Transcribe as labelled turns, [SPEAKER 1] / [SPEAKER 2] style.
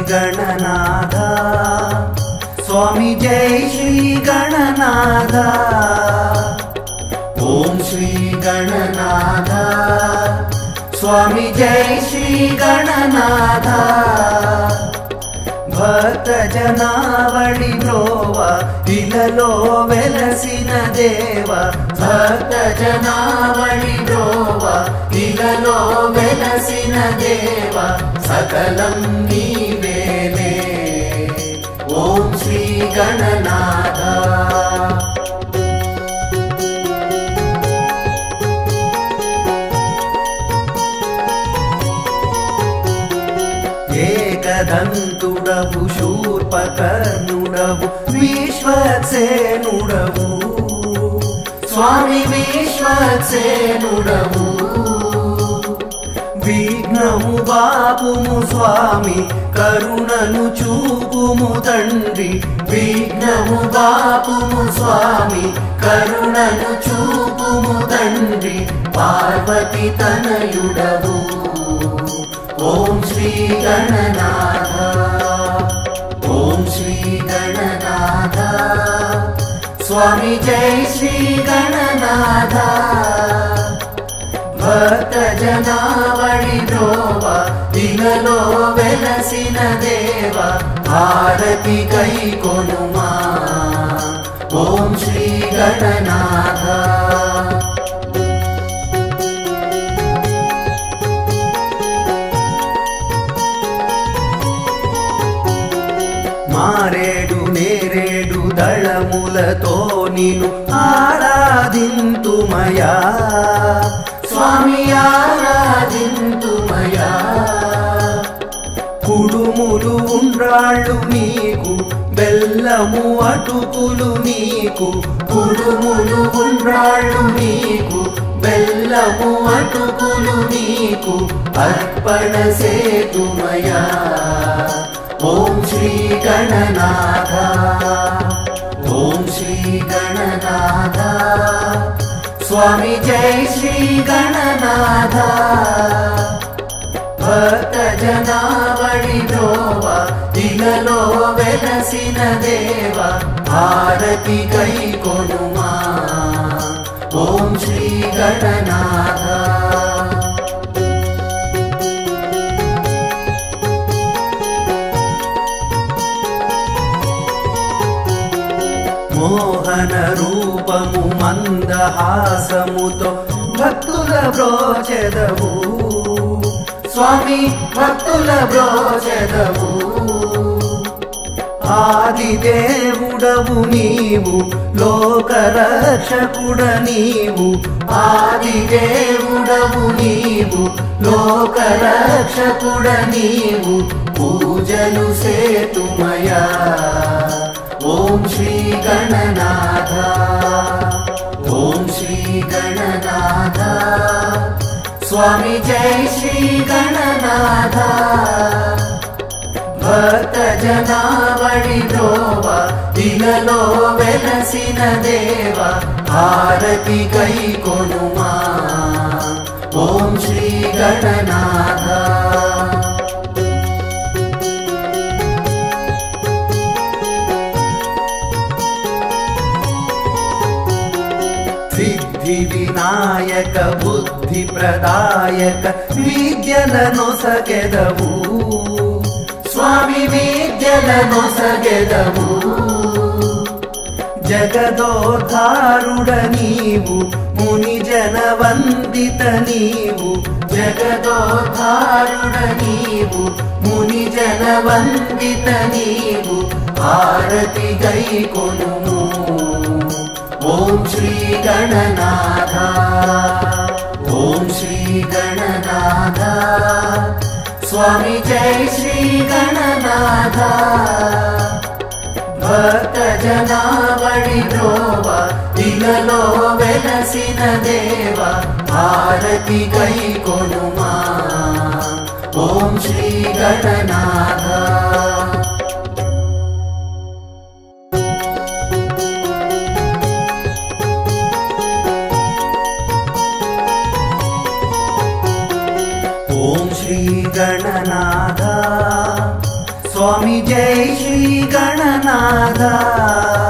[SPEAKER 1] गणनाथ स्वामी जय श्री गणनाथ ओम श्री गणनाथ स्वामी जय श्री गणनाथ भक्त जनावळि ब्रोव इలలో వెలసిన దేవ भक्त जनावळि ब्रोव इలలో వెలసిన దేవ सकलं नीवेले ओम श्री गणनाथ एकदन्तुडवु शूर्पकर्णुडवु विश्वक्सेनुडवु स्वामी विश्वक्सेनुडवु विघ्नमु बापुमु स्वामी करुणनु चूपुमु तंड्रि विघ्नमु बापुमु स्वामी करुणनु चूपुमु तंड्रि पार्वती तनयुडवु ओम श्री गणनाथ ओम श्री गणनाथ स्वामी जय श्री गणनाथ भक्त जनावळि ब्रोव इలలో వెలసిన देव भारती कैकोनुमा ओम श्री गणनाथ మారేడు నేరేడు దళములతో నిన్ను ఆరాధింతుమయా స్వామి ఆరాధింతుమయా కుడుములు ఉండ్రాళ్ళు నీకు బెల్లము అటుకులు నీకు కుడుములు ఉండ్రాళ్ళు నీకు బెల్లము అటుకులు నీకు అర్పణ సేతుమయా ओम श्री गणनाथ ओम श्री गणनाथ स्वामी जय श्री गणनाथ भक्त जनावळि ब्रोव इలలో వెలసిన देव भारती कैकोनुमा ओम श्री गणनाथ మోహన రూపము మందహాసముతో భక్తుల బ్రోచెదవు స్వామి భక్తుల బ్రోచెదవు ఆది దేవుడవు నీవు లోకరక్షకుడ నీవు ఆది దేవుడవు నీవు లోకరక్షకుడ నీవు పూజలు సేతుమయా ओम श्री गणनाथ ओम श्री गणनाथ स्वामी जय श्री गणनाथ भक्त जनावळि ब्रोव इలలో వెలసిన देव भारती कैकोनुमा ओम श्री गणनाथ विनायक बुद्धि प्रदायक विद्यलनొసగెదవు स्वामी विद्यलनొసగెదవు जगदोद्धारुड नीवु मुनि जन वंदित नीवु जगदोद्धारुड नीवु मुनि जन वंदित नीवु भारती गैकोनुमु ओम श्री गणनाथ ओम श्री गणनाथ स्वामी जय श्री गणनाथ भक्त जनावळि ब्रोव इలలో వెలసిన देव भारती कैकोनुमा ओम श्री गणनाथ स्वामी जय श्री गणनाथ।